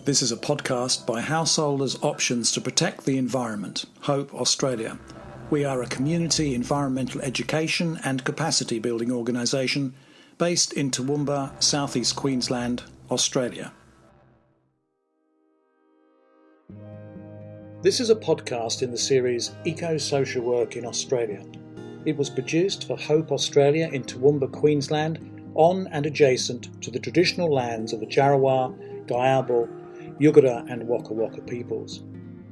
This is a podcast by Householders Options to Protect the Environment, Hope Australia. We are a community environmental education and capacity building organisation based in Toowoomba, southeast Queensland, Australia. This is a podcast in the series Eco-Social Work in Australia. It was produced for Hope Australia in Toowoomba, Queensland, on and adjacent to the traditional lands of the Djarawar, Gayabal, Yugara and Waka Waka peoples.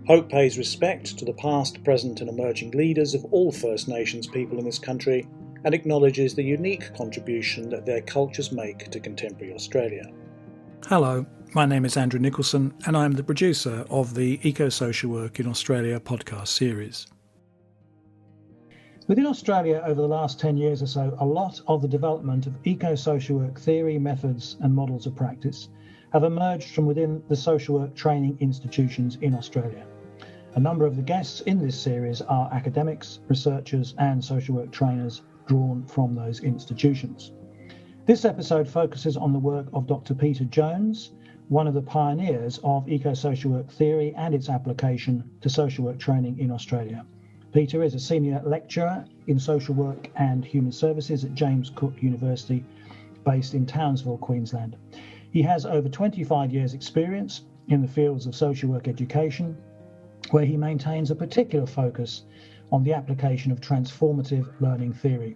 Hope pays respect to the past, present and emerging leaders of all First Nations people in this country and acknowledges the unique contribution that their cultures make to contemporary Australia. Hello, my name is Andrew Nicholson and I'm the producer of the Eco-Social Work in Australia podcast series. Within Australia over the last 10 years or so, a lot of the development of eco-social work theory, methods and models of practice have emerged from within the social work training institutions in Australia. A number of the guests in this series are academics, researchers and social work trainers drawn from those institutions. This episode focuses on the work of Dr. Peter Jones, one of the pioneers of eco-social work theory and its application to social work training in Australia. Peter is a senior lecturer in social work and human services at James Cook University, based in Townsville, Queensland. He has over 25 years' experience in the fields of social work education, where he maintains a particular focus on the application of transformative learning theory.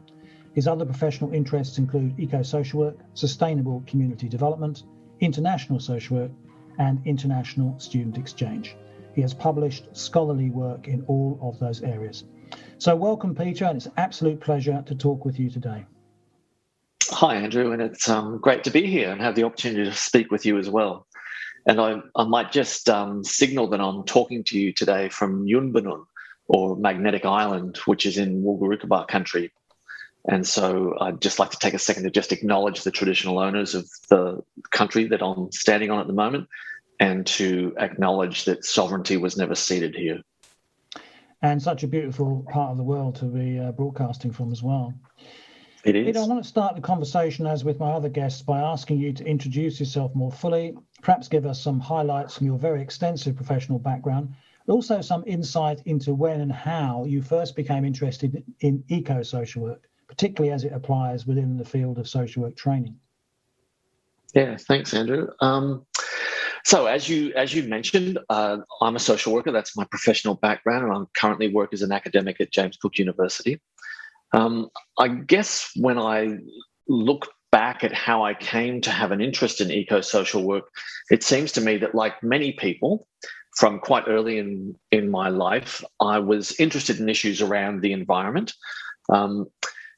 His other professional interests include eco-social work, sustainable community development, international social work, and international student exchange. He has published scholarly work in all of those areas. So welcome, Peter, and it's an absolute pleasure to talk with you today. Hi, Andrew, and it's great to be here and have the opportunity to speak with you as well. And I might just signal that I'm talking to you today from Yunbanun, or Magnetic Island, which is in Wulgurukaba country. And so I'd just like to take a second to just acknowledge the traditional owners of the country that I'm standing on at the moment, and to acknowledge that sovereignty was never ceded here. And such a beautiful part of the world to be broadcasting from as well. It is. Peter, I want to start the conversation, as with my other guests, by asking you to introduce yourself more fully, perhaps give us some highlights from your very extensive professional background, but also some insight into when and how you first became interested in eco-social work, particularly as it applies within the field of social work training. Yeah, thanks, Andrew. So as you mentioned, I'm a social worker. That's my professional background, and I currently work as an academic at James Cook University. I guess when I look back at how I came to have an interest in eco-social work, it seems to me that, like many people from quite early in my life, I was interested in issues around the environment and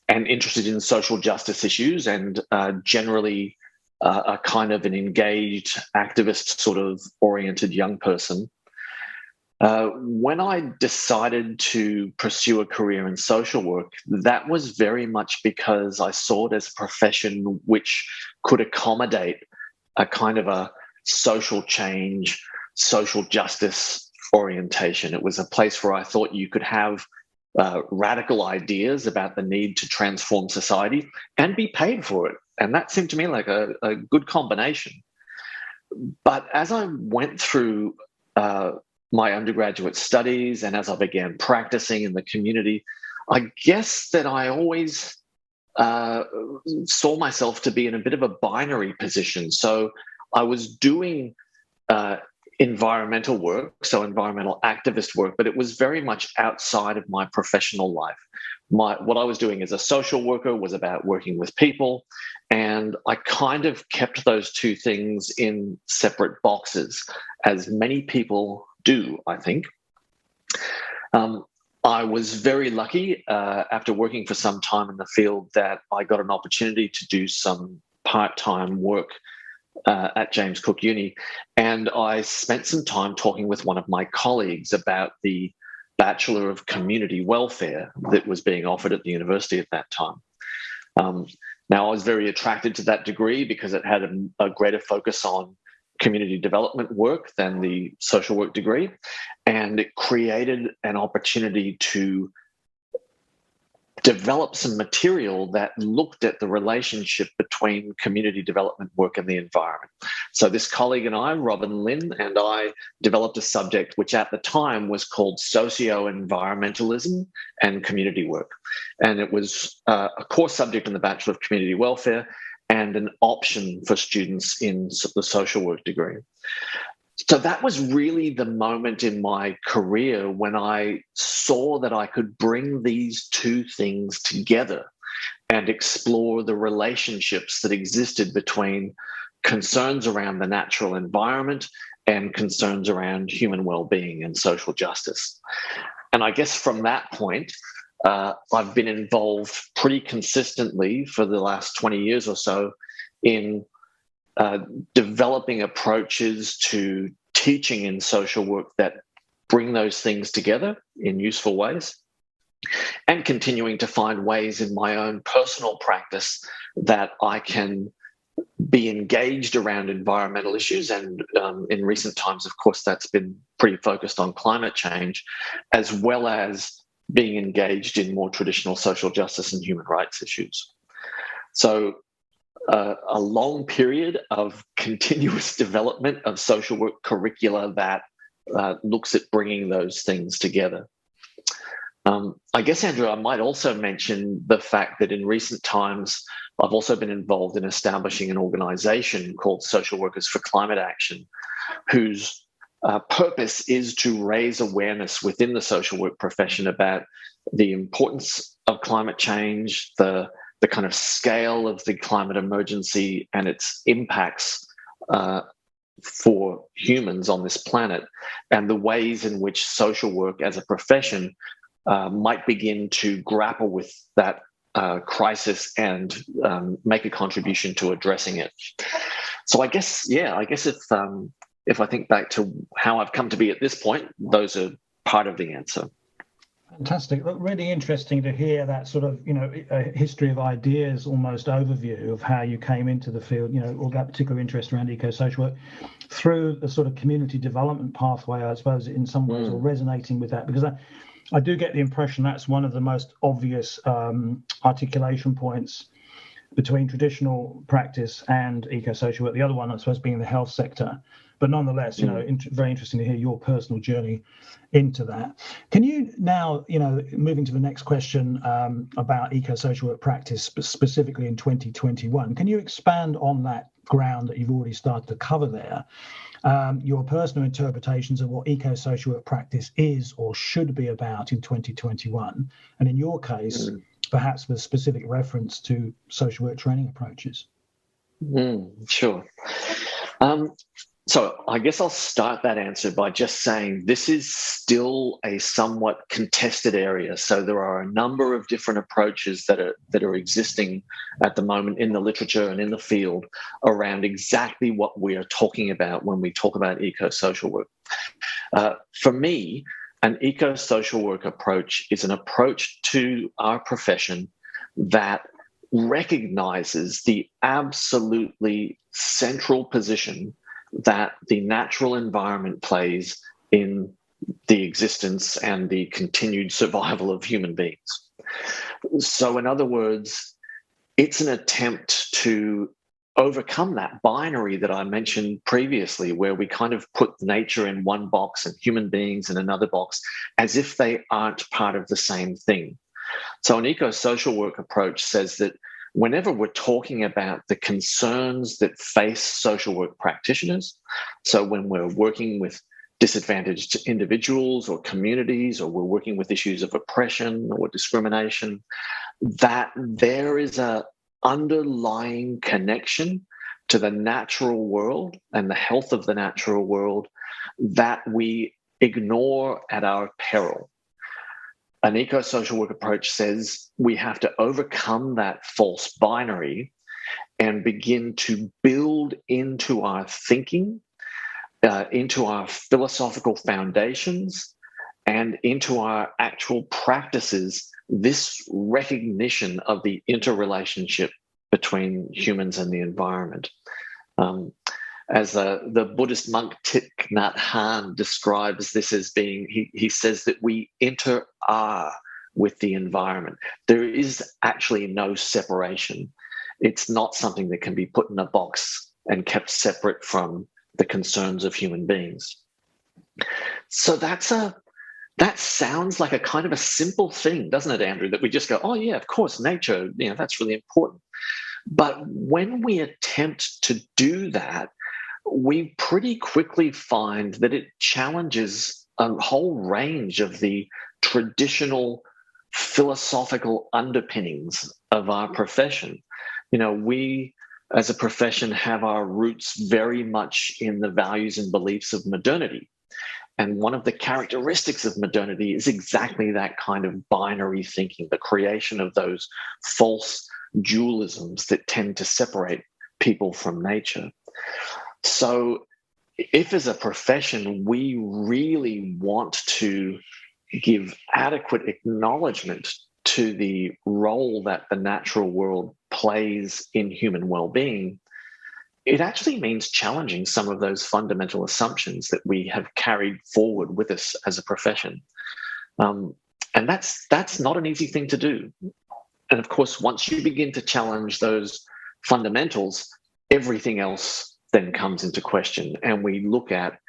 interested in social justice issues, and generally a kind of an engaged, activist sort of oriented young person. When I decided to pursue a career in social work, that was very much because I saw it as a profession which could accommodate a kind of a social change, social justice orientation. It was a place where I thought you could have radical ideas about the need to transform society and be paid for it. And that seemed to me like a good combination. But as I went through my undergraduate studies and as I began practicing in the community, I guess that I always saw myself to be in a bit of a binary position. So I was doing environmental work, so environmental activist work, but it was very much outside of my professional life. What I was doing as a social worker was about working with people, and I kind of kept those two things in separate boxes, as many people do, I think. I was very lucky after working for some time in the field that I got an opportunity to do some part-time work at James Cook Uni, and I spent some time talking with one of my colleagues about the Bachelor of Community Welfare that was being offered at the university at that time. Now, I was very attracted to that degree because it had a greater focus on community development work than the social work degree, and it created an opportunity to developed some material that looked at the relationship between community development work and the environment. So this colleague and I, Robin Lynn, and I developed a subject which at the time was called socio-environmentalism and community work. And it was a core subject in the Bachelor of Community Welfare and an option for students in the social work degree. So that was really the moment in my career when I saw that I could bring these two things together and explore the relationships that existed between concerns around the natural environment and concerns around human well-being and social justice. And I guess from that point, I've been involved pretty consistently for the last 20 years or so in developing approaches to teaching in social work that bring those things together in useful ways, and continuing to find ways in my own personal practice that I can be engaged around environmental issues. And in recent times, of course, that's been pretty focused on climate change, as well as being engaged in more traditional social justice and human rights issues. So a long period of continuous development of social work curricula that looks at bringing those things together. I guess, Andrew, I might also mention the fact that in recent times, I've also been involved in establishing an organization called Social Workers for Climate Action, whose purpose is to raise awareness within the social work profession about the importance of climate change, the kind of scale of the climate emergency and its impacts for humans on this planet, and the ways in which social work as a profession might begin to grapple with that crisis and make a contribution to addressing it. So I guess if I think back to how I've come to be at this point, those are part of the answer. Fantastic. Look, really interesting to hear that sort of, a history of ideas, almost overview of how you came into the field, all that particular interest around eco-social work through the sort of community development pathway, I suppose, in some ways, or resonating with that, because I do get the impression that's one of the most obvious articulation points between traditional practice and eco-social work. The other one, I suppose, being the health sector. But nonetheless, very interesting to hear your personal journey into that. Can you now, moving to the next question about eco-social work practice, specifically in 2021, can you expand on that ground that you've already started to cover there? Your personal interpretations of what eco-social work practice is or should be about in 2021, and in your case, perhaps with specific reference to social work training approaches. Sure. So I guess I'll start that answer by just saying this is still a somewhat contested area. So there are a number of different approaches that are existing at the moment in the literature and in the field around exactly what we are talking about when we talk about eco-social work. For me, an eco-social work approach is an approach to our profession that recognizes the absolutely central position that the natural environment plays in the existence and the continued survival of human beings. So in other words, it's an attempt to overcome that binary that I mentioned previously, where we kind of put nature in one box and human beings in another box, as if they aren't part of the same thing. So an eco-social work approach says that whenever we're talking about the concerns that face social work practitioners, so when we're working with disadvantaged individuals or communities, or we're working with issues of oppression or discrimination, that there is an underlying connection to the natural world and the health of the natural world that we ignore at our peril. An eco-social work approach says we have to overcome that false binary and begin to build into our thinking, into our philosophical foundations, and into our actual practices, this recognition of the interrelationship between humans and the environment. As the Buddhist monk Thich Nhat Hanh describes this as being, he says that we enter with the environment. There is actually no separation. It's not something that can be put in a box and kept separate from the concerns of human beings. So that sounds like a kind of a simple thing, doesn't it, Andrew? That we just go, oh yeah, of course, nature, that's really important. But when we attempt to do that, we pretty quickly find that it challenges a whole range of the traditional philosophical underpinnings of our profession. We as a profession have our roots very much in the values and beliefs of modernity. And one of the characteristics of modernity is exactly that kind of binary thinking, the creation of those false dualisms that tend to separate people from nature. So if as a profession we really want to give adequate acknowledgement to the role that the natural world plays in human well-being, it actually means challenging some of those fundamental assumptions that we have carried forward with us as a profession. And that's not an easy thing to do. And of course, once you begin to challenge those fundamentals, everything else then comes into question. And we look at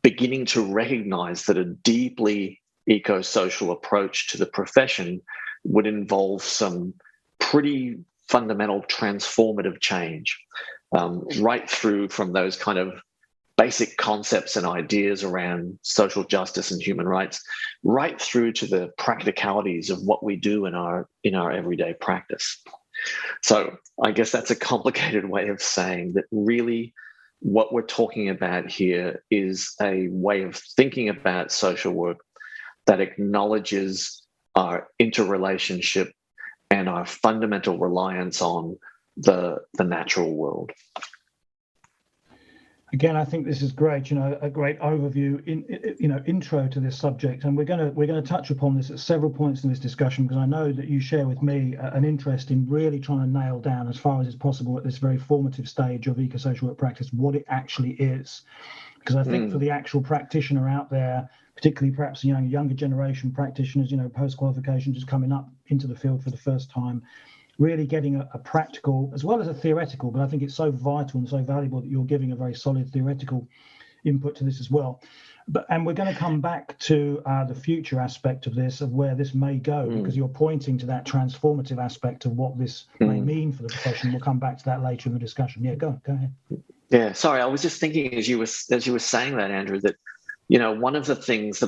beginning to recognize that a deeply eco-social approach to the profession would involve some pretty fundamental transformative change, right through from those kind of basic concepts and ideas around social justice and human rights, right through to the practicalities of what we do in our everyday practice. So I guess that's a complicated way of saying that really what we're talking about here is a way of thinking about social work that acknowledges our interrelationship and our fundamental reliance on the natural world. Again, I think this is great. A great overview, intro to this subject, and we're going to touch upon this at several points in this discussion, because I know that you share with me an interest in really trying to nail down, as far as is possible at this very formative stage of eco-social work practice, what it actually is. Because I think for the actual practitioner out there, particularly perhaps younger generation practitioners, post-qualification, just coming up into the field for the first time, really getting a practical as well as a theoretical, but I think it's so vital and so valuable that you're giving a very solid theoretical input to this as well. And we're going to come back to the future aspect of this, of where this may go, because you're pointing to that transformative aspect of what this may mean for the profession. We'll come back to that later in the discussion. Yeah, go ahead. Yeah, sorry, I was just thinking as you were saying that, Andrew, that one of the things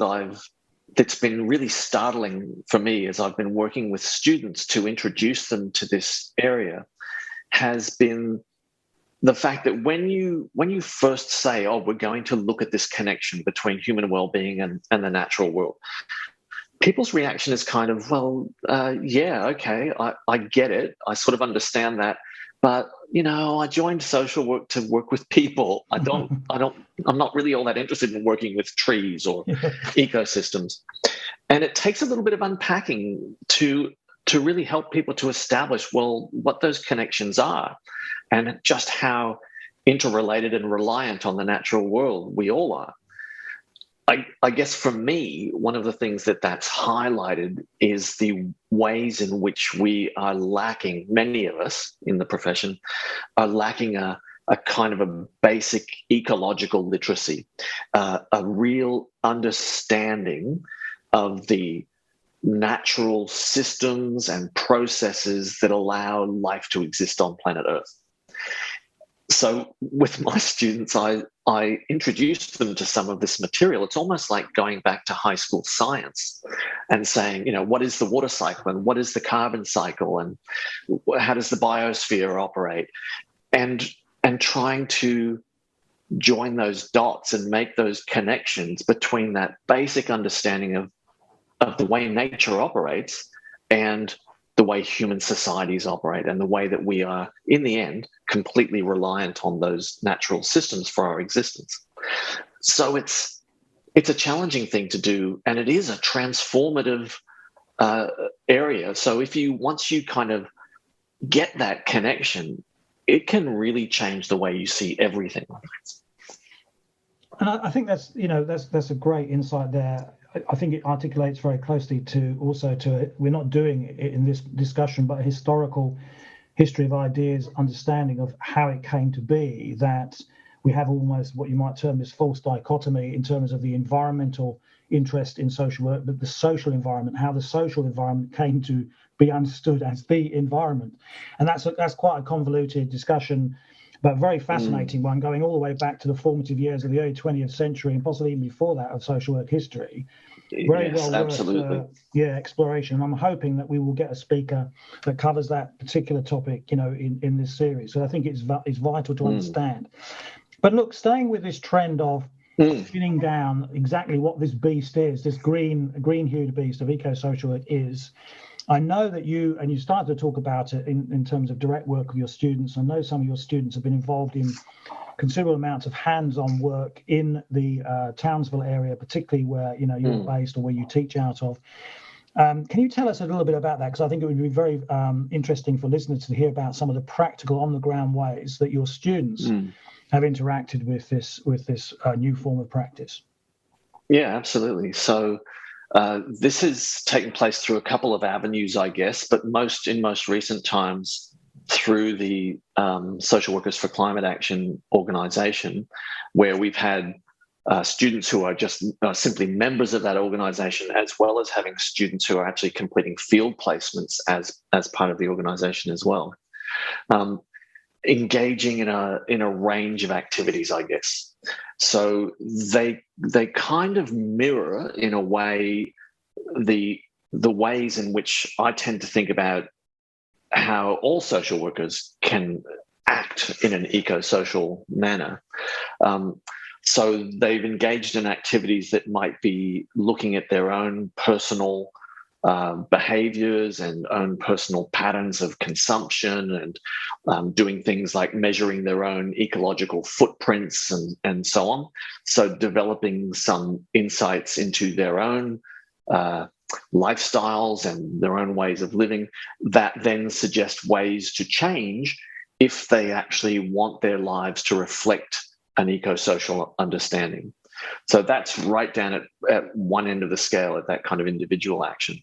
that's been really startling for me as I've been working with students to introduce them to this area has been the fact that when you first say, oh, we're going to look at this connection between human well-being and the natural world, people's reaction is kind of, well, yeah, okay, I get it. I sort of understand that. But, I joined social work to work with people. I'm not really all that interested in working with trees or ecosystems. And it takes a little bit of unpacking to really help people to establish, well, what those connections are and just how interrelated and reliant on the natural world we all are. I guess for me, one of the things that's highlighted is the ways in which we are lacking, many of us in the profession are lacking a kind of a basic ecological literacy, a real understanding of the natural systems and processes that allow life to exist on planet Earth. So with my students, I introduced them to some of this material. It's almost like going back to high school science and saying, what is the water cycle and what is the carbon cycle and how does the biosphere operate? And trying to join those dots and make those connections between that basic understanding of the way nature operates and the way human societies operate and the way that we are, in the end, completely reliant on those natural systems for our existence. So it's a challenging thing to do, and it is a transformative area. So once you kind of get that connection, it can really change the way you see everything. And I think that's a great insight there. I think it articulates very closely we're not doing it in this discussion, but a historical history of ideas, understanding of how it came to be, that we have almost what you might term this false dichotomy in terms of the environmental interest in social work, but the social environment, how the social environment came to be understood as the environment. And that's quite a convoluted discussion, but very fascinating one, going all the way back to the formative years of the early 20th century and possibly even before that of social work history. Very yes, well absolutely. worth exploration. I'm hoping that we will get a speaker that covers that particular topic, in this series. So I think it's vital to understand. But look, staying with this trend of pinning down exactly what this beast is, this green-hued beast of eco-social work is. I know that you started to talk about it in terms of direct work with your students. I know some of your students have been involved in considerable amounts of hands-on work in the Townsville area, particularly where you're based or where you teach out of. Can you tell us a little bit about that? Because I think it would be very interesting for listeners to hear about some of the practical, on-the-ground ways that your students have interacted with this new form of practice. Yeah, absolutely. So this has taken place through a couple of avenues, I guess, but in most recent times through the Social Workers for Climate Action organization, where we've had students who are just simply members of that organization, as well as having students who are actually completing field placements as part of the organization as well. Engaging in a range of activities, I guess. So they kind of mirror, in a way, the ways in which I tend to think about how all social workers can act in an eco-social manner. So they've engaged in activities that might be looking at their own personal behaviors and own personal patterns of consumption, and doing things like measuring their own ecological footprints and so on. So developing some insights into their own lifestyles and their own ways of living that then suggest ways to change if they actually want their lives to reflect an eco-social understanding. So that's right down at one end of the scale, at that kind of individual action.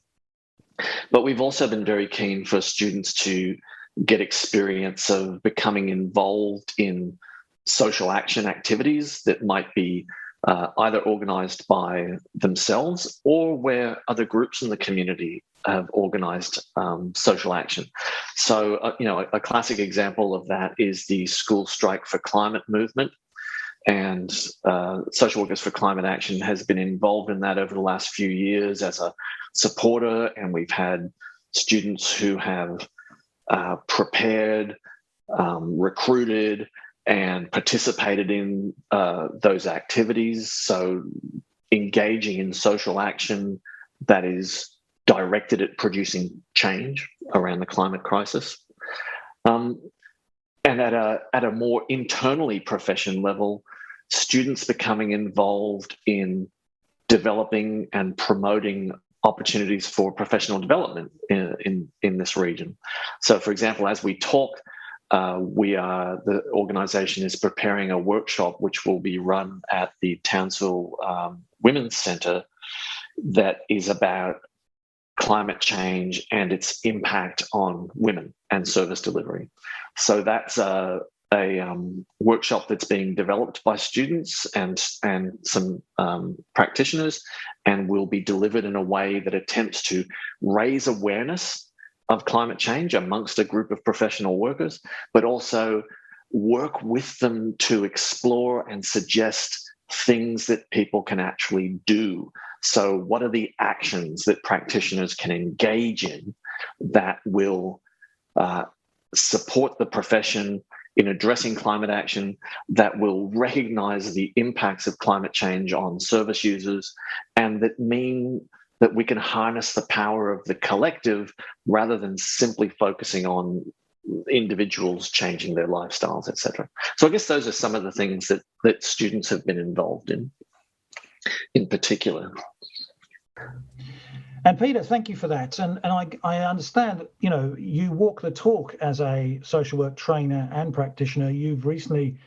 But we've also been very keen for students to get experience of becoming involved in social action activities that might be either organised by themselves or where other groups in the community have organised social action. So, a classic example of that is the School Strike for Climate movement. And Social Workers for Climate Action has been involved in that over the last few years as a supporter, and we've had students who have prepared, recruited, and participated in those activities. So engaging in social action that is directed at producing change around the climate crisis. And at a more internally profession level, students becoming involved in developing and promoting opportunities for professional development in this region. So, for example, as we talk, the organisation is preparing a workshop which will be run at the Townsville Women's Centre that is about climate change and its impact on women and service delivery. So that's a workshop that's being developed by students and some practitioners, and will be delivered in a way that attempts to raise awareness of climate change amongst a group of professional workers, but also work with them to explore and suggest things that people can actually do. So what are the actions that practitioners can engage in that will support the profession in addressing climate action, that will recognize the impacts of climate change on service users, and that mean that we can harness the power of the collective rather than simply focusing on individuals changing their lifestyles, etc. So I guess those are some of the things that students have been involved in particular. And Peter, thank you for that. And I understand that, you walk the talk as a social work trainer and practitioner. You've recently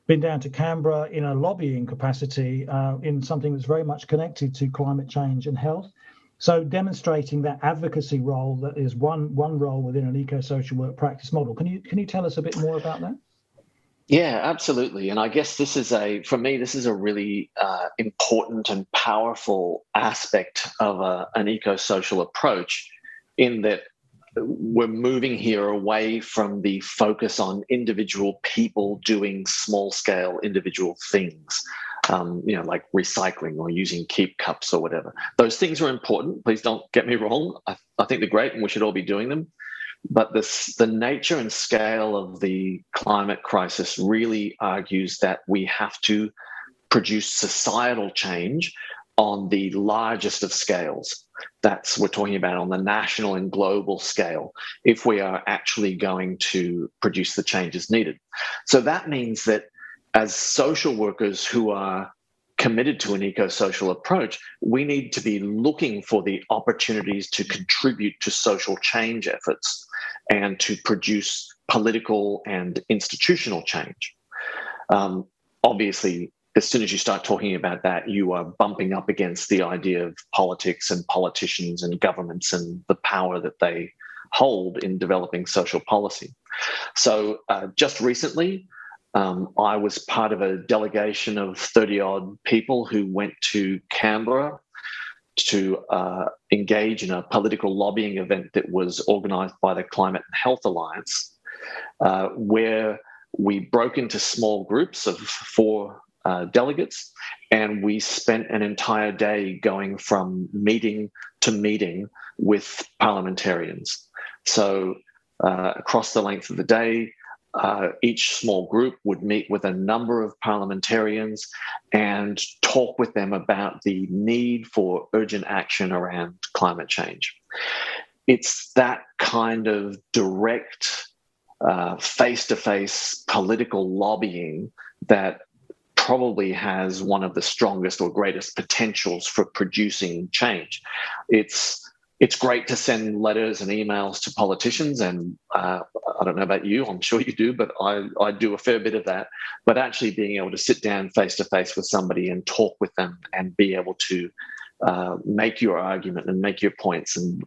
been down to Canberra in a lobbying capacity in something that's very much connected to climate change and health. So demonstrating that advocacy role that is one role within an eco-social work practice model. Can you tell us a bit more about that? Yeah, absolutely. And I guess for me, this is a really important and powerful aspect of an eco-social approach, in that we're moving here away from the focus on individual people doing small-scale individual things, like recycling or using keep cups or whatever. Those things are important. Please don't get me wrong. I think they're great and we should all be doing them. But the nature and scale of the climate crisis really argues that we have to produce societal change on the largest of scales. We're talking about on the national and global scale, if we are actually going to produce the changes needed. So that means that as social workers who are committed to an eco-social approach, we need to be looking for the opportunities to contribute to social change efforts and to produce political and institutional change. Obviously, as soon as you start talking about that, you are bumping up against the idea of politics and politicians and governments and the power that they hold in developing social policy. So just recently, I was part of a delegation of 30-odd people who went to Canberra to engage in a political lobbying event that was organised by the Climate and Health Alliance, where we broke into small groups of 4 delegates, and we spent an entire day going from meeting to meeting with parliamentarians. So across the length of the day, each small group would meet with a number of parliamentarians and talk with them about the need for urgent action around climate change. It's that kind of direct, face-to-face political lobbying that probably has one of the strongest or greatest potentials for producing change. It's great to send letters and emails to politicians, and I don't know about you, I'm sure you do, but I do a fair bit of that. But actually being able to sit down face-to-face with somebody and talk with them and be able to make your argument and make your points and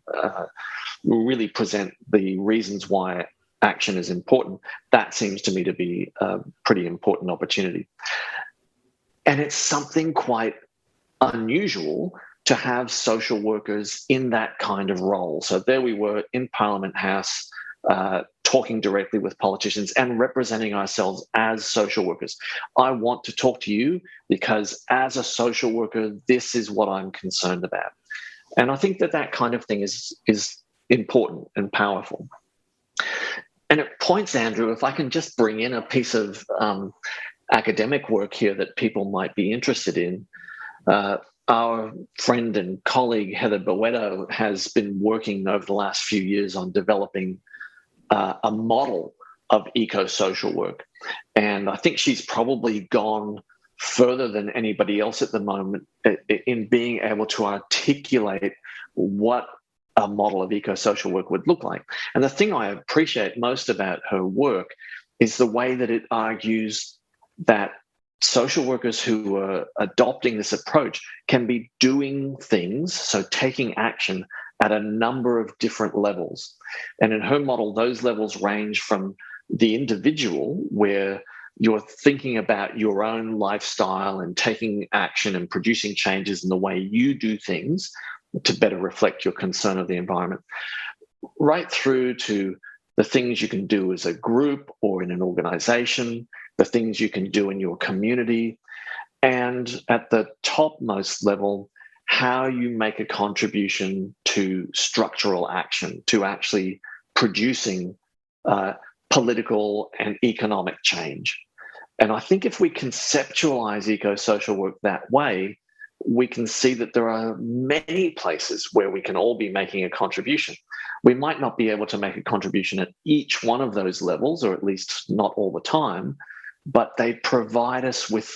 really present the reasons why action is important, that seems to me to be a pretty important opportunity. And it's something quite unusual to have social workers in that kind of role. So there we were in Parliament House, talking directly with politicians and representing ourselves as social workers. I want to talk to you because as a social worker, this is what I'm concerned about. And I think that kind of thing is important and powerful. And at points, Andrew, if I can just bring in a piece of academic work here that people might be interested in, our friend and colleague Heather Boetto has been working over the last few years on developing a model of eco-social work. And I think she's probably gone further than anybody else at the moment in being able to articulate what a model of eco-social work would look like. And the thing I appreciate most about her work is the way that it argues that social workers who are adopting this approach can be doing things, so taking action at a number of different levels. And in her model, those levels range from the individual, where you're thinking about your own lifestyle and taking action and producing changes in the way you do things to better reflect your concern of the environment, right through to the things you can do as a group or in an organization, the things you can do in your community, and at the topmost level, how you make a contribution to structural action, to actually producing political and economic change. And I think if we conceptualize eco-social work that way, we can see that there are many places where we can all be making a contribution. We might not be able to make a contribution at each one of those levels, or at least not all the time, but they provide us with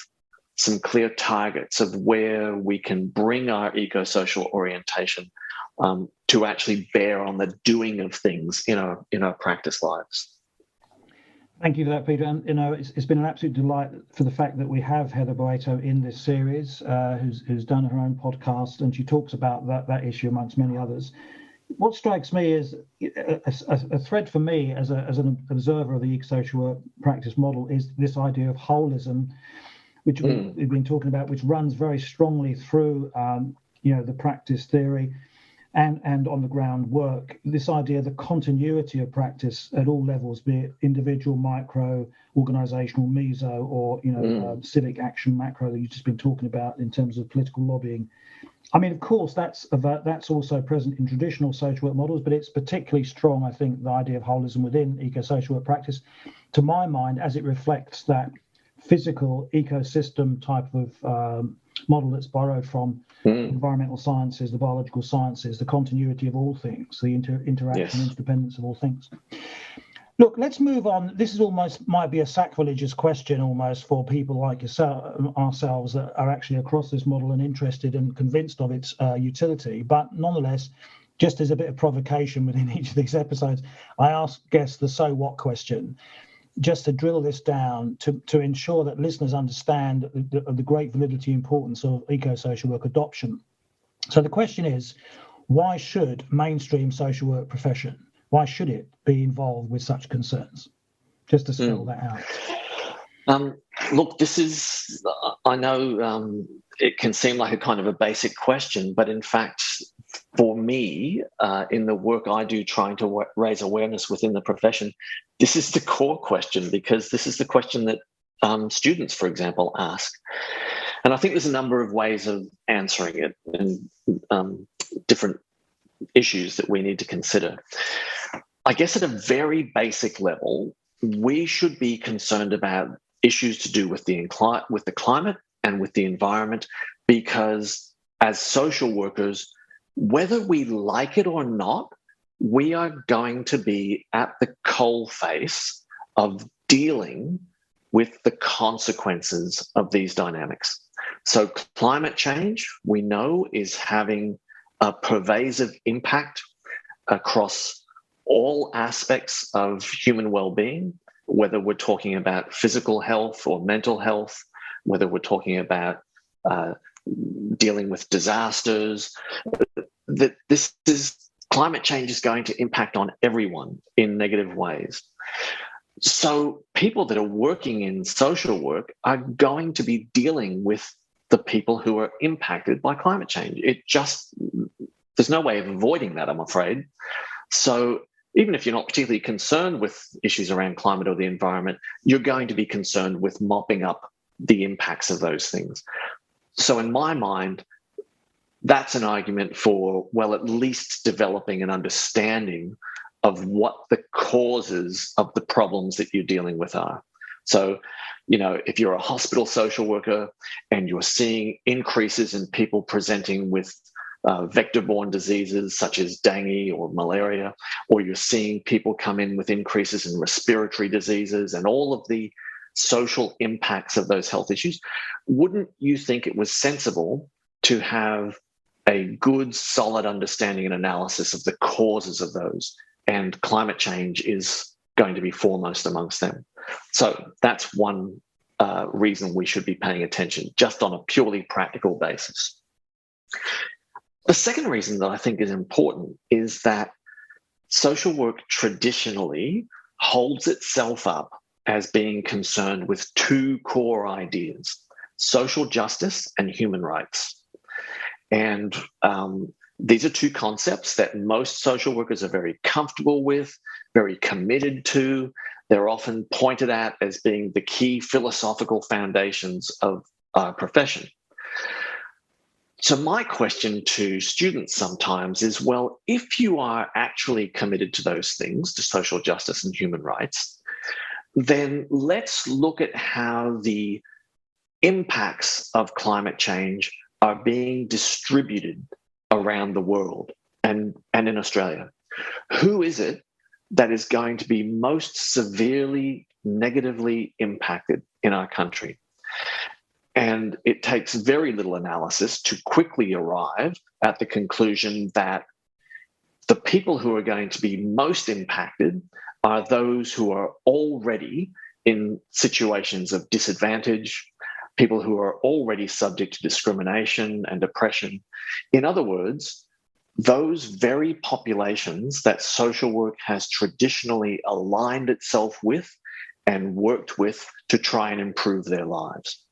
some clear targets of where we can bring our eco-social orientation to actually bear on the doing of things in our practice lives. Thank you for that, Peter. And it's been an absolute delight for the fact that we have Heather Boeto in this series, who's done her own podcast, and she talks about that issue amongst many others. What strikes me is a thread for me as an observer of the eco-social work practice model is this idea of holism, which we've been talking about, which runs very strongly through the practice theory and on the ground work. This idea of the continuity of practice at all levels, be it individual, micro, organizational, meso, or civic action, macro, that you've just been talking about in terms of political lobbying. I mean, of course, that's also present in traditional social work models, but it's particularly strong, I think, the idea of holism within eco-social work practice, to my mind, as it reflects that physical ecosystem type of model that's borrowed from environmental sciences, the biological sciences, the continuity of all things, the interaction, interdependence of all things. Look, let's move on. This is might be a sacrilegious question almost for people like ourselves that are actually across this model and interested and convinced of its utility. But nonetheless, just as a bit of provocation within each of these episodes, I ask guests the so what question, just to drill this down to ensure that listeners understand the great validity and importance of eco-social work adoption. So the question is, why should mainstream social work profession, why should it be involved with such concerns? Just to spell that out. Look, this is, I know it can seem like a kind of a basic question, but in fact, for me, in the work I do trying to raise awareness within the profession, this is the core question, because this is the question that students, for example, ask. And I think there's a number of ways of answering it and different issues that we need to consider. I guess at a very basic level, we should be concerned about issues to do with the climate and with the environment, because as social workers, whether we like it or not, we are going to be at the coalface of dealing with the consequences of these dynamics. So climate change, we know, is having a pervasive impact across all aspects of human well-being, whether we're talking about physical health or mental health, whether we're talking about dealing with disasters. Climate change is going to impact on everyone in negative ways. So people that are working in social work are going to be dealing with the people who are impacted by climate change. There's no way of avoiding that, I'm afraid. So even if you're not particularly concerned with issues around climate or the environment, you're going to be concerned with mopping up the impacts of those things. So in my mind, that's an argument for, well, at least developing an understanding of what the causes of the problems that you're dealing with are. So, if you're a hospital social worker and you're seeing increases in people presenting with vector-borne diseases such as dengue or malaria, or you're seeing people come in with increases in respiratory diseases and all of the social impacts of those health issues, wouldn't you think it was sensible to have a good, solid understanding and analysis of the causes of those? And climate change is going to be foremost amongst them. So that's one reason we should be paying attention, just on a purely practical basis. The second reason that I think is important is that social work traditionally holds itself up as being concerned with two core ideas: social justice and human rights. And these are two concepts that most social workers are very comfortable with, very committed to. They're often pointed at as being the key philosophical foundations of our profession. So my question to students sometimes is, well, if you are actually committed to those things, to social justice and human rights, then let's look at how the impacts of climate change are being distributed around the world and in Australia. Who is it that is going to be most severely negatively impacted in our country? And it takes very little analysis to quickly arrive at the conclusion that the people who are going to be most impacted are those who are already in situations of disadvantage, people who are already subject to discrimination and oppression. In other words, those very populations that social work has traditionally aligned itself with and worked with to try and improve their lives.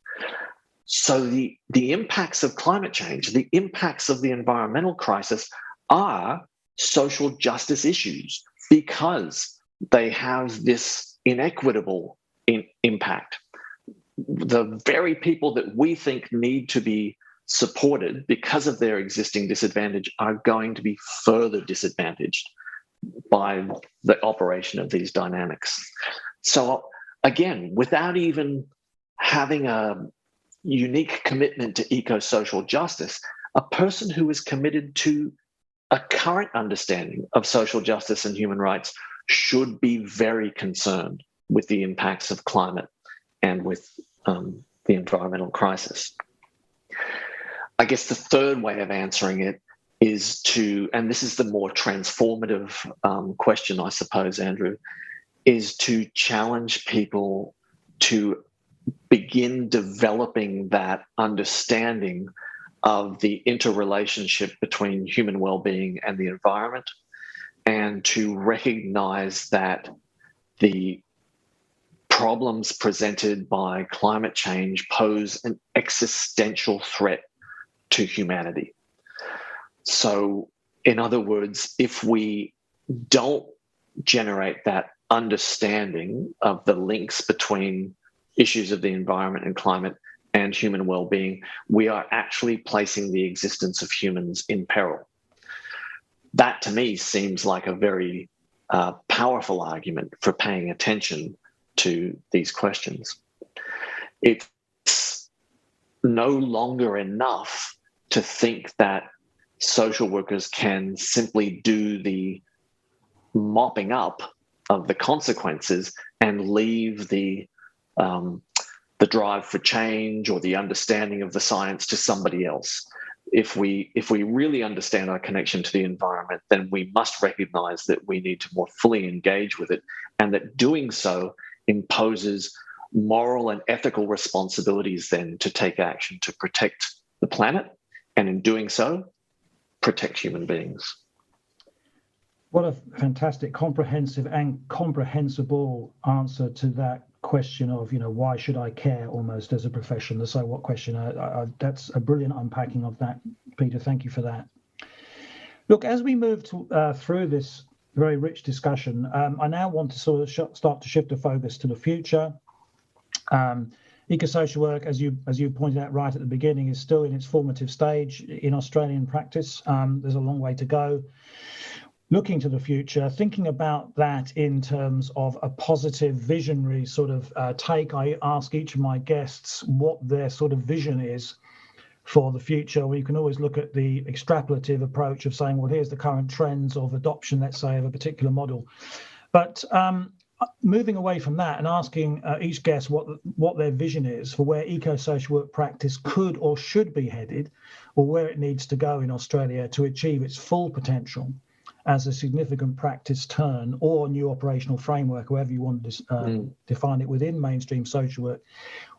So the impacts of climate change, the impacts of the environmental crisis are social justice issues because they have this inequitable impact. The very people that we think need to be supported because of their existing disadvantage are going to be further disadvantaged by the operation of these dynamics. So again, without even having a unique commitment to eco-social justice, a person who is committed to a current understanding of social justice and human rights should be very concerned with the impacts of climate and with the environmental crisis. I guess the third way of answering it is to, and this is the more transformative question, I suppose, Andrew, is to challenge people to begin developing that understanding of the interrelationship between human well-being and the environment, and to recognize that the problems presented by climate change pose an existential threat to humanity. So, in other words, if we don't generate that understanding of the links between issues of the environment and climate and human well-being, we are actually placing the existence of humans in peril. That, to me, seems like a very powerful argument for paying attention to these questions. It's no longer enough to think that social workers can simply do the mopping up of the consequences and leave the drive for change or the understanding of the science to somebody else. If we really understand our connection to the environment, then we must recognize that we need to more fully engage with it, and that doing so imposes moral and ethical responsibilities then to take action to protect the planet, and in doing so, protect human beings. What a fantastic, comprehensive and comprehensible answer to that question of, why should I care, almost as a profession, the so what question. That's a brilliant unpacking of that, Peter. Thank you for that. Look, as we move through this very rich discussion, I now want to sort of start to shift the focus to the future. Eco-social work, as you pointed out right at the beginning, is still in its formative stage in Australian practice. There's a long way to go. Looking to the future, thinking about that in terms of a positive, visionary sort of take, I ask each of my guests what their sort of vision is for the future. We can always look at the extrapolative approach of saying, well, here's the current trends of adoption, let's say, of a particular model. But moving away from that and asking each guest what their vision is for where eco-social work practice could or should be headed, or where it needs to go in Australia to achieve its full potential as a significant practice turn or new operational framework, however you want to define it within mainstream social work.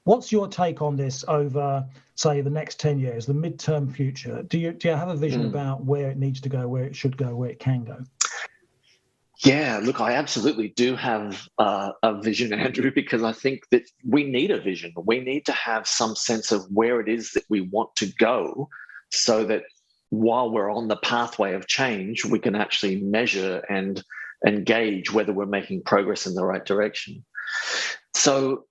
What's your take on this over, say, the next 10 years, the midterm future? Do you have a vision about where it needs to go, where it should go, where it can go? Yeah, look, I absolutely do have a vision, Andrew, because I think that we need a vision. We need to have some sense of where it is that we want to go, so that while we're on the pathway of change, we can actually measure and gauge whether we're making progress in the right direction. So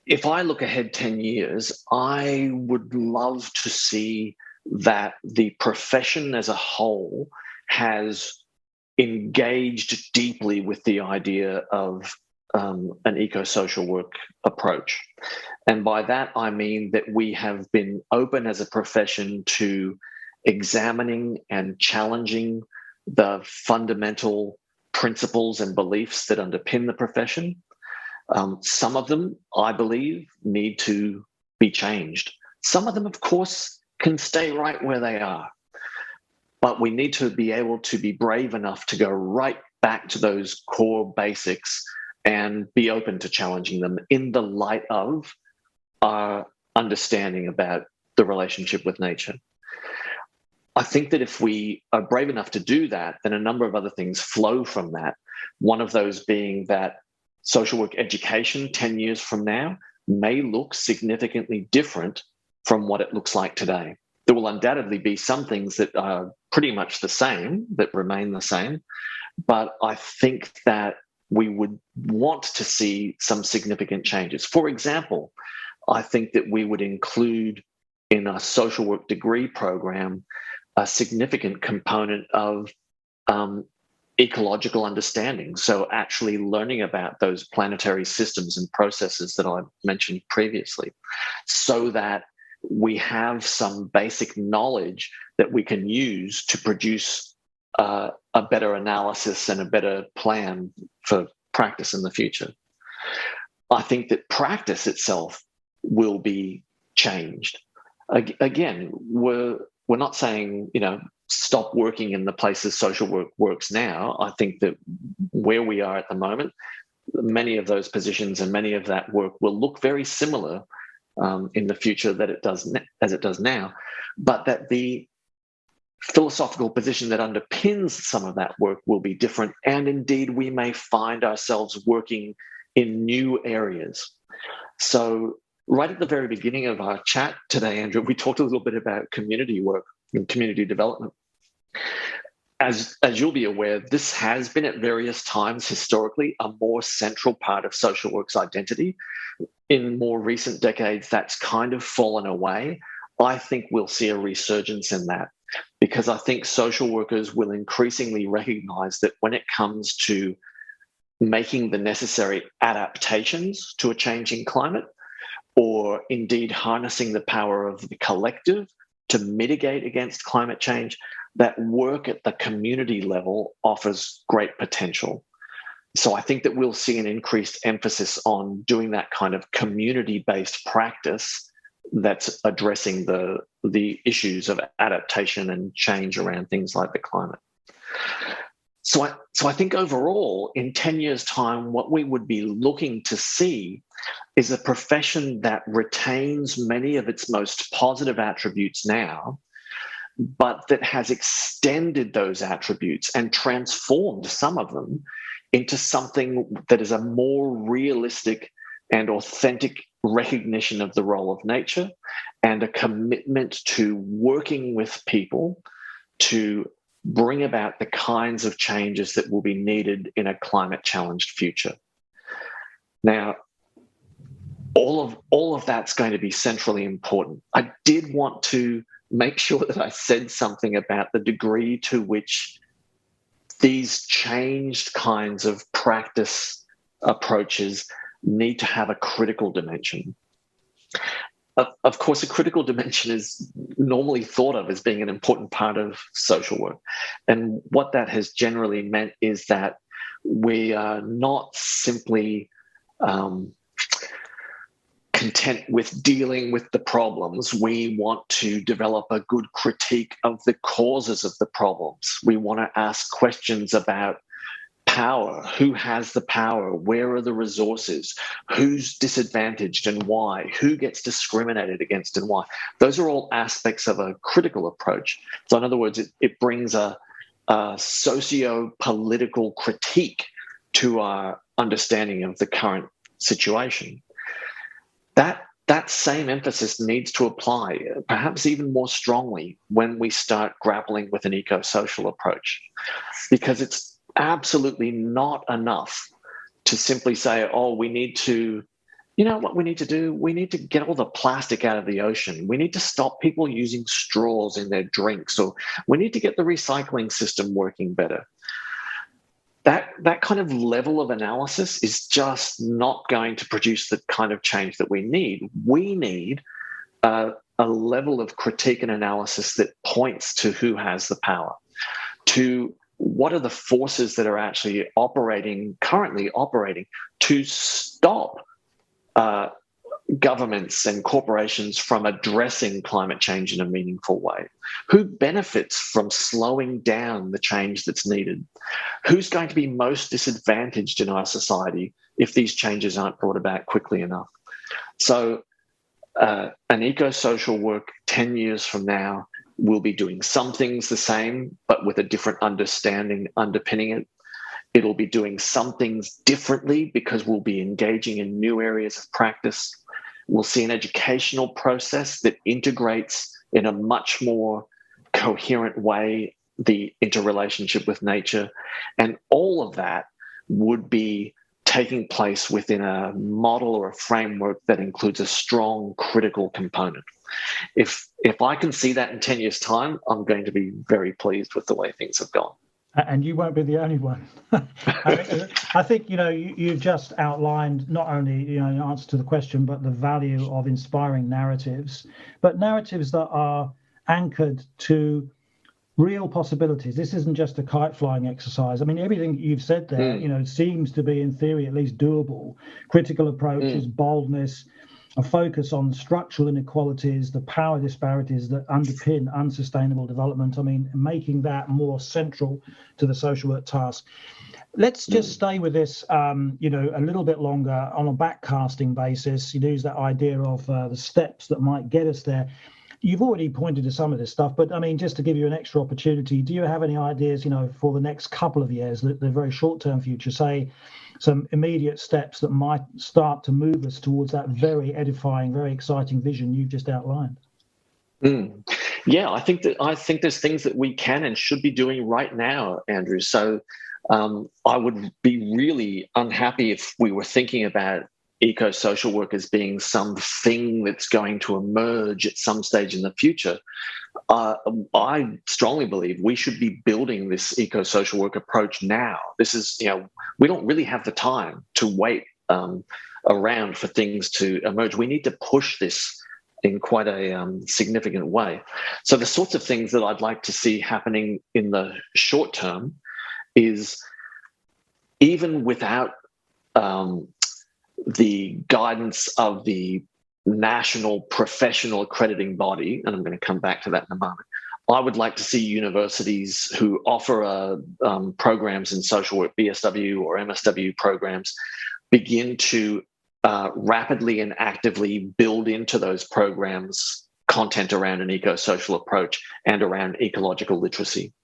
if I look ahead 10 years, I would love to see that the profession as a whole has engaged deeply with the idea of an eco-social work approach. And by that, I mean that we have been open as a profession to examining and challenging the fundamental principles and beliefs that underpin the profession. Some of them, I believe, need to be changed. Some of them, of course, can stay right where they are. But we need to be able to be brave enough to go right back to those core basics and be open to challenging them in the light of our understanding about the relationship with nature. I think that if we are brave enough to do that, then a number of other things flow from that. One of those being that social work education 10 years from now may look significantly different from what it looks like today. There will undoubtedly be some things that are pretty much the same, that remain the same, but I think that we would want to see some significant changes. For example, I think that we would include in a social work degree program a significant component of ecological understanding. So actually learning about those planetary systems and processes that I mentioned previously, so that we have some basic knowledge that we can use to produce a better analysis and a better plan for practice in the future. I think that practice itself will be changed. Again, we're not saying, stop working in the places social work works now. I think that where we are at the moment, many of those positions and many of that work will look very similar in the future as it does now, but that the philosophical position that underpins some of that work will be different, and indeed we may find ourselves working in new areas. So right at the very beginning of our chat today, Andrew, we talked a little bit about community work and community development. As you'll be aware, this has been at various times historically a more central part of social work's identity. In more recent decades, that's kind of fallen away. I think we'll see a resurgence in that, because I think social workers will increasingly recognize that when it comes to making the necessary adaptations to a changing climate, or indeed harnessing the power of the collective to mitigate against climate change, that work at the community level offers great potential. So I think that we'll see an increased emphasis on doing that kind of community-based practice that's addressing the issues of adaptation and change around things like the climate. So I think overall, in 10 years' time, what we would be looking to see is a profession that retains many of its most positive attributes now, but that has extended those attributes and transformed some of them into something that is a more realistic and authentic recognition of the role of nature, and a commitment to working with people to bring about the kinds of changes that will be needed in a climate-challenged future. Now, all of that's going to be centrally important. I did want to make sure that I said something about the degree to which these changed kinds of practice approaches need to have a critical dimension. Of course, a critical dimension is normally thought of as being an important part of social work. And what that has generally meant is that we are not simply content with dealing with the problems. We want to develop a good critique of the causes of the problems. We want to ask questions about power. Who has the power? Where are the resources? Who's disadvantaged and why? Who gets discriminated against and why? Those are all aspects of a critical approach. So in other words, it brings a socio-political critique to our understanding of the current situation. That same emphasis needs to apply, perhaps even more strongly, when we start grappling with an eco-social approach, because it's absolutely not enough to simply say, oh, we need to, what we need to do? We need to get all the plastic out of the ocean. We need to stop people using straws in their drinks, or we need to get the recycling system working better. That kind of level of analysis is just not going to produce the kind of change that we need. We need a level of critique and analysis that points to who has the power, to what are the forces that are actually currently operating to stop governments and corporations from addressing climate change in a meaningful way? Who benefits from slowing down the change that's needed? Who's going to be most disadvantaged in our society if these changes aren't brought about quickly enough? So an eco-social work 10 years from now will be doing some things the same, but with a different understanding underpinning it. It'll be doing some things differently because we'll be engaging in new areas of practice. We'll see an educational process that integrates in a much more coherent way the interrelationship with nature. And all of that would be taking place within a model or a framework that includes a strong critical component. If I can see that in 10 years' time, I'm going to be very pleased with the way things have gone. And you won't be the only one. I think, you've just outlined not only, in answer to the question, but the value of inspiring narratives, but narratives that are anchored to real possibilities. This isn't just a kite flying exercise. I mean, everything you've said there, seems to be, in theory, at least doable. Critical approaches, boldness, a focus on structural inequalities, the power disparities that underpin unsustainable development. I mean, making that more central to the social work task. Let's just stay with this, a little bit longer on a backcasting basis. You use that idea of the steps that might get us there. You've already pointed to some of this stuff, but I mean, just to give you an extra opportunity, do you have any ideas, for the next couple of years, the very short-term future, say, some immediate steps that might start to move us towards that very edifying, very exciting vision you've just outlined? Yeah, I think there's things that we can and should be doing right now, Andrew. So I would be really unhappy if we were thinking about eco-social work as being something that's going to emerge at some stage in the future. I strongly believe we should be building this eco-social work approach now. This is, we don't really have the time to wait around for things to emerge. We need to push this in quite a significant way. So the sorts of things that I'd like to see happening in the short term is, even without the guidance of the national professional accrediting body, and I'm going to come back to that in a moment, I would like to see universities who offer programs in social work, BSW or MSW programs, begin to rapidly and actively build into those programs content around an eco-social approach and around ecological literacy.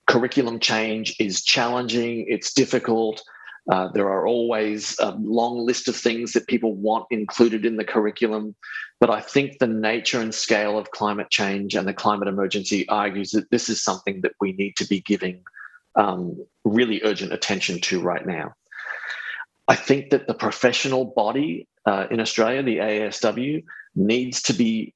Curriculum change is challenging, it's difficult. There are always a long list of things that people want included in the curriculum. But I think the nature and scale of climate change and the climate emergency argues that this is something that we need to be giving really urgent attention to right now. I think that the professional body in Australia, the AASW, needs to be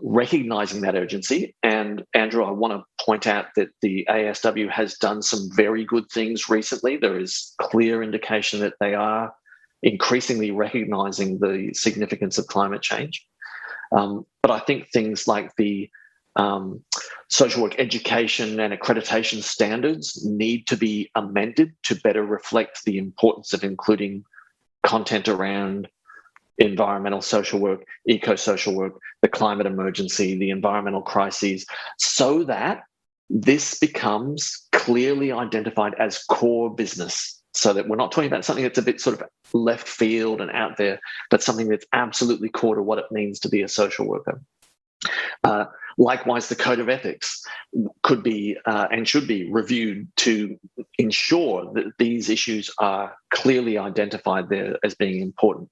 recognizing that urgency. And Andrew, I want to point out that the ASW has done some very good things recently. There is clear indication that they are increasingly recognizing the significance of climate change. But I think things like the social work education and accreditation standards need to be amended to better reflect the importance of including content around environmental social work, eco-social work, the climate emergency, the environmental crises, so that this becomes clearly identified as core business, so that we're not talking about something that's a bit sort of left field and out there, but something that's absolutely core to what it means to be a social worker. Likewise, the code of ethics could be and should be reviewed to ensure that these issues are clearly identified there as being important.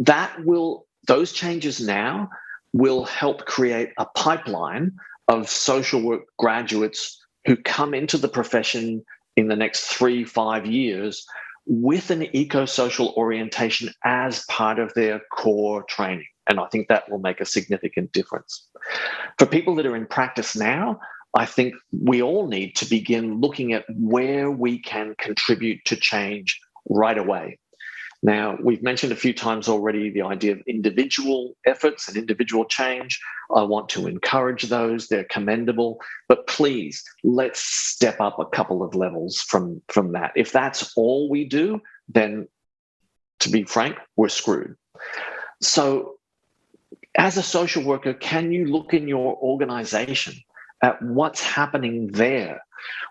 Those changes now will help create a pipeline of social work graduates who come into the profession in the next 3-5 years with an eco-social orientation as part of their core training. And I think that will make a significant difference. For people that are in practice now, I think we all need to begin looking at where we can contribute to change right away. Now, we've mentioned a few times already the idea of individual efforts and individual change. I want to encourage those. They're commendable. But please, let's step up a couple of levels from that. If that's all we do, then to be frank, we're screwed. So as a social worker, can you look in your organization at what's happening there?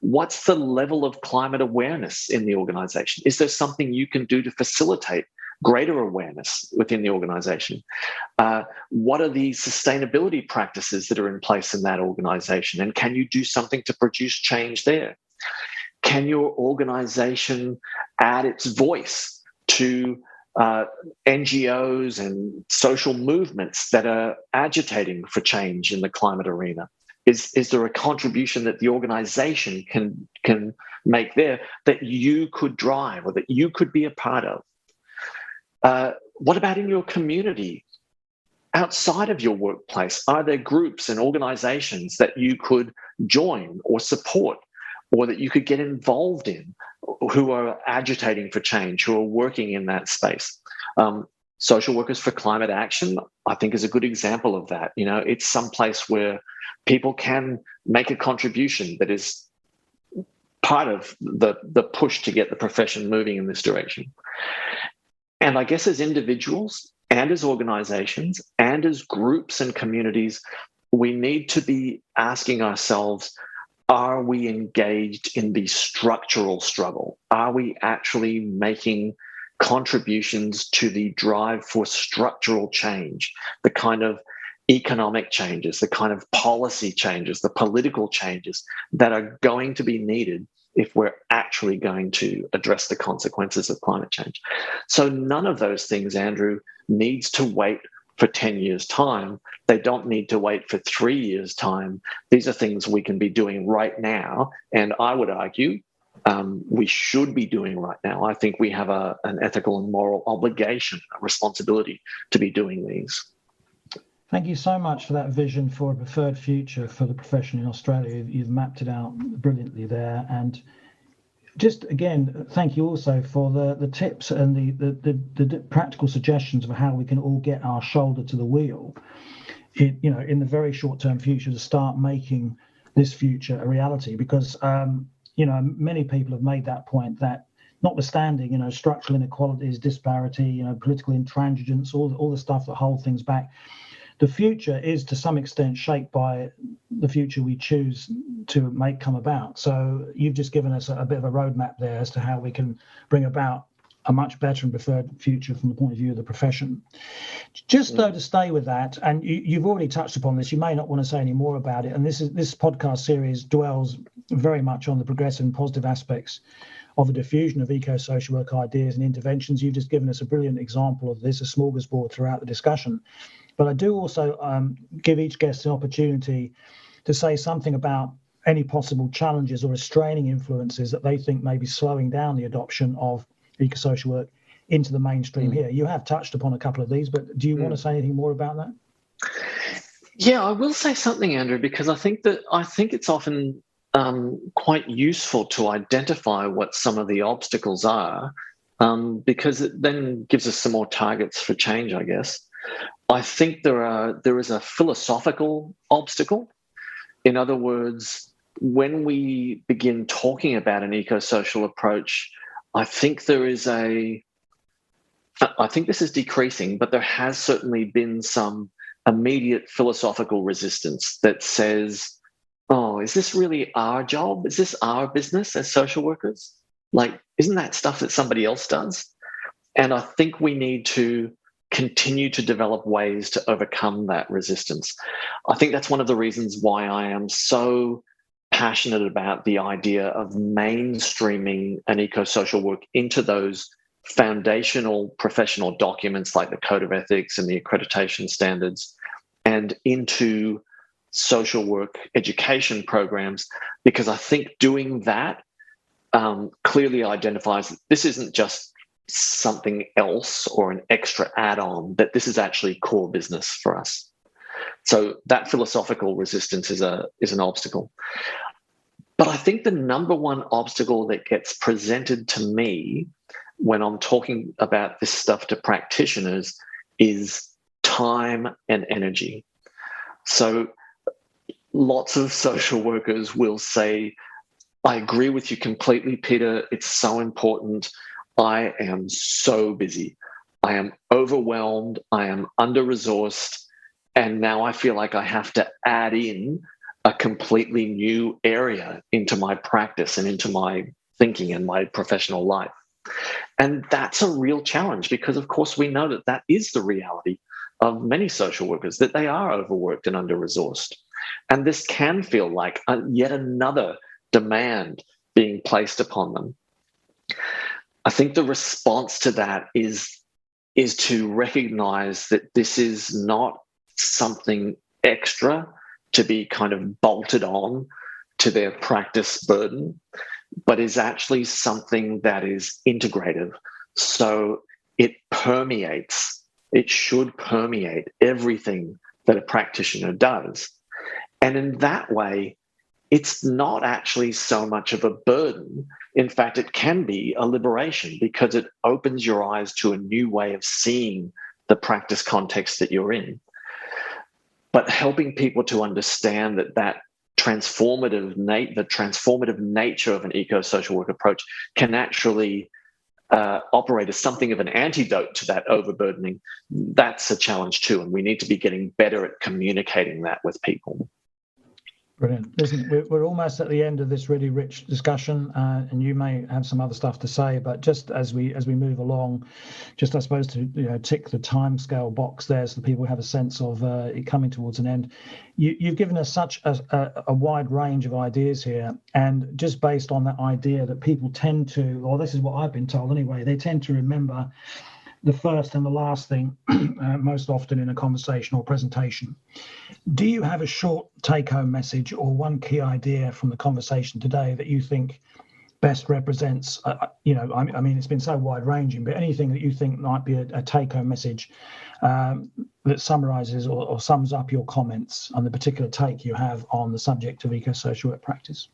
What's the level of climate awareness in the organization? Is there something you can do to facilitate greater awareness within the organization? What are the sustainability practices that are in place in that organization? And can you do something to produce change there? Can your organization add its voice to NGOs and social movements that are agitating for change in the climate arena? Is there a contribution that the organization can make there that you could drive or that you could be a part of? What about in your community? Outside of your workplace, are there groups and organizations that you could join or support, or that you could get involved in, who are agitating for change, who are working in that space? Social Workers for Climate Action, I think, is a good example of that. You know, it's some place where people can make a contribution that is part of the push to get the profession moving in this direction. And I guess as individuals and as organizations and as groups and communities, we need to be asking ourselves, are we engaged in the structural struggle? Are we actually making contributions to the drive for structural change, the kind of economic changes, the kind of policy changes, the political changes that are going to be needed if we're actually going to address the consequences of climate change? So none of those things, Andrew, needs to wait for 10 years' time. They don't need to wait for 3 years' time. These are things we can be doing right now. And I would argue we should be doing right now. I think we have an ethical and moral obligation, a responsibility to be doing these. Thank you so much for that vision for a preferred future for the profession in Australia. You've mapped it out brilliantly there. And just again, thank you also for the tips and the practical suggestions of how we can all get our shoulder to the wheel, in the very short-term future, to start making this future a reality. Because many people have made that point that, notwithstanding structural inequalities, disparity, political intransigence, all the stuff that hold things back, the future is to some extent shaped by the future we choose to make come about. So you've just given us a bit of a roadmap there as to how we can bring about a much better and preferred future from the point of view of the profession. Just though, to stay with that, and you've already touched upon this, you may not want to say any more about it, and this podcast series dwells very much on the progressive and positive aspects of the diffusion of eco-social work ideas and interventions. You've just given us a brilliant example of this, a smorgasbord throughout the discussion. But I do also give each guest an opportunity to say something about any possible challenges or restraining influences that they think may be slowing down the adoption of eco-social work into the mainstream here. You have touched upon a couple of these, but do you want to say anything more about that? Yeah, I will say something, Andrew, because I think it's often quite useful to identify what some of the obstacles are, because it then gives us some more targets for change, I guess. I think there is a philosophical obstacle. In other words, when we begin talking about an eco-social approach, I think this is decreasing, but there has certainly been some immediate philosophical resistance that says, oh, is this really our job? Is this our business as social workers? Like, isn't that stuff that somebody else does? And I think we need to continue to develop ways to overcome that resistance. I think that's one of the reasons why I am so passionate about the idea of mainstreaming an eco-social work into those foundational professional documents like the Code of Ethics and the accreditation standards, and into social work education programs, because I think doing that clearly identifies that this isn't just something else or an extra add-on, that this is actually core business for us. So that philosophical resistance is an obstacle. But I think the number one obstacle that gets presented to me when I'm talking about this stuff to practitioners is time and energy. So lots of social workers will say, I agree with you completely, Peter. It's so important. I am so busy. I am overwhelmed. I am under-resourced. And now I feel like I have to add in a completely new area into my practice and into my thinking and my professional life. And that's a real challenge because, of course, we know that that is the reality of many social workers, that they are overworked and under-resourced. And this can feel like yet another demand being placed upon them. I think the response to that is to recognize that this is not something extra to be kind of bolted on to their practice burden, but is actually something that is integrative. So it permeates, it should permeate everything that a practitioner does. And in that way, it's not actually so much of a burden. In fact, it can be a liberation because it opens your eyes to a new way of seeing the practice context that you're in. But helping people to understand that the transformative nature of an eco-social work approach can actually operate as something of an antidote to that overburdening, that's a challenge too. And we need to be getting better at communicating that with people. Brilliant. Listen, we're almost at the end of this really rich discussion, and you may have some other stuff to say. But just as we move along, just I suppose to tick the timescale box there, so that people have a sense of it coming towards an end. You've given us such a wide range of ideas here, and just based on that idea that people tend to, or this is what I've been told anyway, they tend to remember the first and the last thing most often in a conversation or presentation. Do you have a short take-home message or one key idea from the conversation today that you think best represents, I mean, it's been so wide-ranging, but anything that you think might be a take-home message that summarizes or sums up your comments on the particular take you have on the subject of eco-social work practice?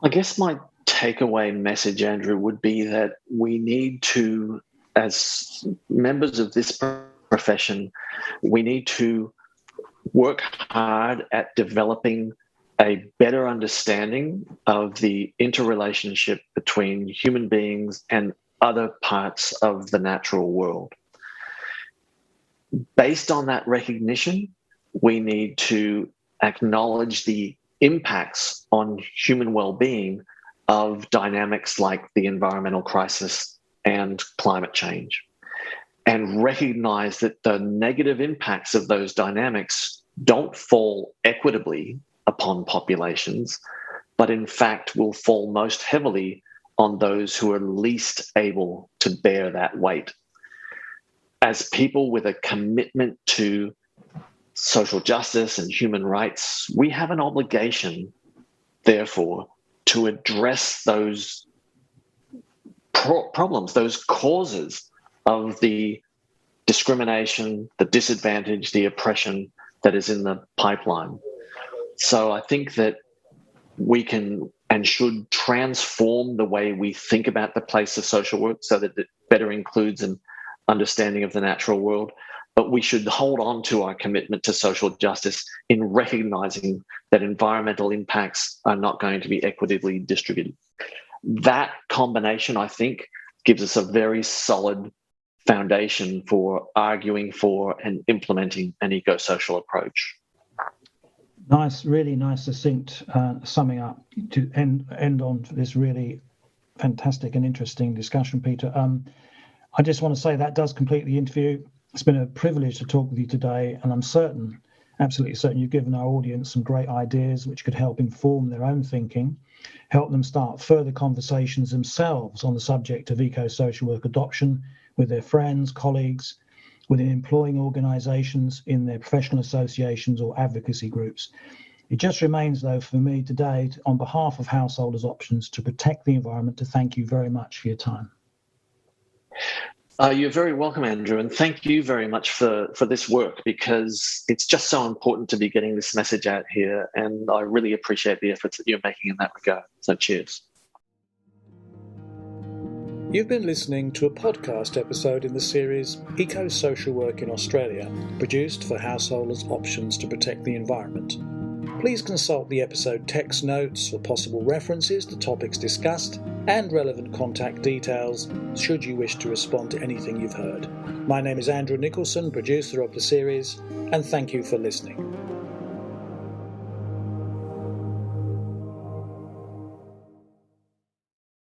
I guess my takeaway message, Andrew, would be that we need to, as members of this profession, we need to work hard at developing a better understanding of the interrelationship between human beings and other parts of the natural world. Based on that recognition, we need to acknowledge the impacts on human well-being of dynamics like the environmental crisis and climate change, and recognize that the negative impacts of those dynamics don't fall equitably upon populations, but in fact will fall most heavily on those who are least able to bear that weight. As people with a commitment to social justice and human rights, we have an obligation, therefore, to address those problems, those causes of the discrimination, the disadvantage, the oppression that is in the pipeline. So I think that we can and should transform the way we think about the place of social work so that it better includes an understanding of the natural world. But we should hold on to our commitment to social justice in recognizing that environmental impacts are not going to be equitably distributed. That combination, I think, gives us a very solid foundation for arguing for and implementing an eco-social approach. Nice, really nice, succinct summing up to end on this really fantastic and interesting discussion, Peter. I just want to say that does complete the interview. It's been a privilege to talk with you today, and I'm certain, absolutely certain, you've given our audience some great ideas which could help inform their own thinking, help them start further conversations themselves on the subject of eco-social work adoption with their friends, colleagues, within employing organisations, in their professional associations or advocacy groups. It just remains, though, for me today, on behalf of Householders Options, to protect the environment, to thank you very much for your time. You're very welcome, Andrew, and thank you very much for this work, because it's just so important to be getting this message out here, and I really appreciate the efforts that you're making in that regard. So cheers. You've been listening to a podcast episode in the series Eco-Social Work in Australia, produced for Householders Options to Protect the Environment. Please consult the episode text notes for possible references to topics discussed and relevant contact details should you wish to respond to anything you've heard. My name is Andrew Nicholson, producer of the series, and thank you for listening.